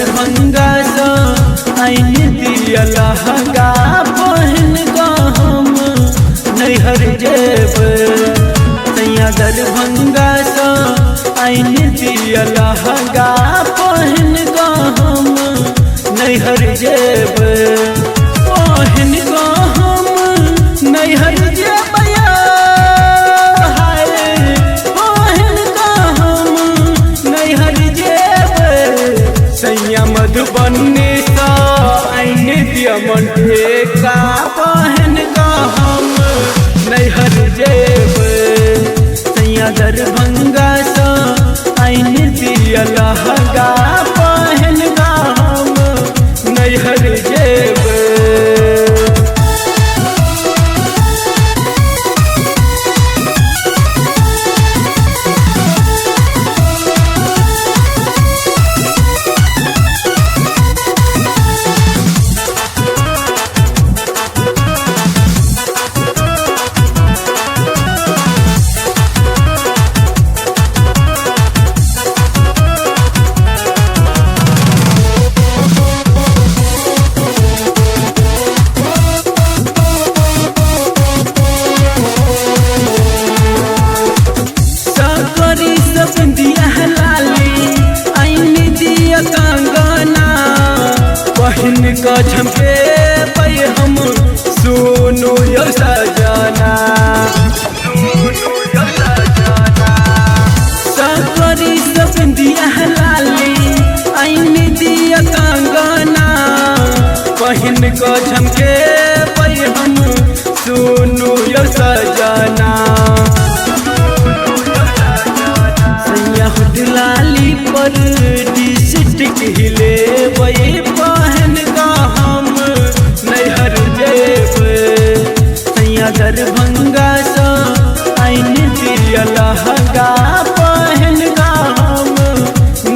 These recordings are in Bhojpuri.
दरभंगा सा आइन दिया लहंगा पहन का हम नैहर जेब सैया दरभंगा सा आइन दिया लहंगा पहन का हम नैहर जेब पहन का हम नैहर जेब सैया मधुबनी सा आइन दिया मंडे का पहन का हम नैहर जेब सैया दरभंगा सा आइन दिया लहंगा पहन का हम नैहर जेब पहन का झमके पे हम सुनो यो सजना सकरी सपंदिया लाली आइन दिया कंगना पहन का झमके पे हम सुनो यो सजना सैया लाली पर डिस्ट्रिक्ट हिले वही पहन का हम नैहर जेब सैया दरभंगा सा आइन दिया लहंगा पहन का हम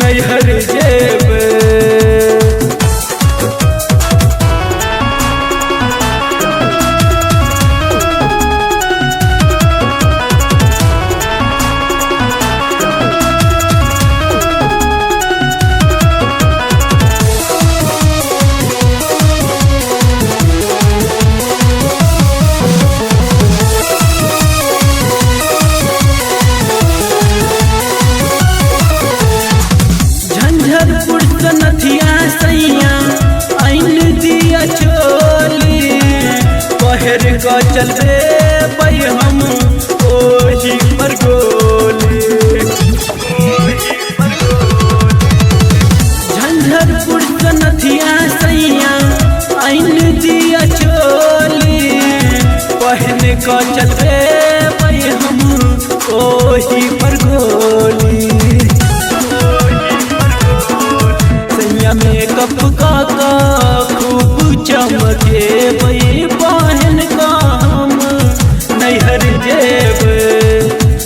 नैहर जेब नथिया सैया आइन दिया चोली पहर का चलते पे हम ओही पर गोली झंझरपुर का नथिया सैया आइन दिया चोली पहन का चलते पे हम ओही पर गोली मेकअप का खूब चमके वही पहन का हम नैहर जेब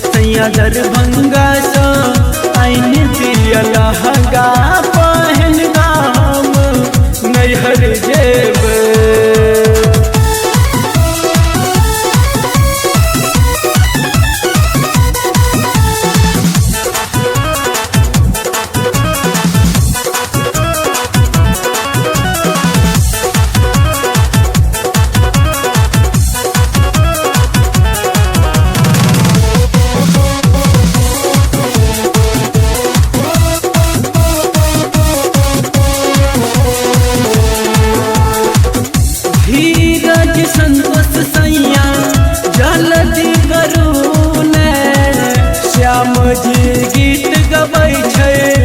सैया दरभंगा सा आइन दिया लहंगा पहन का हम नैहर जेब संतोष सैया जल्दी करू ने श्याम जी गीत गबै छै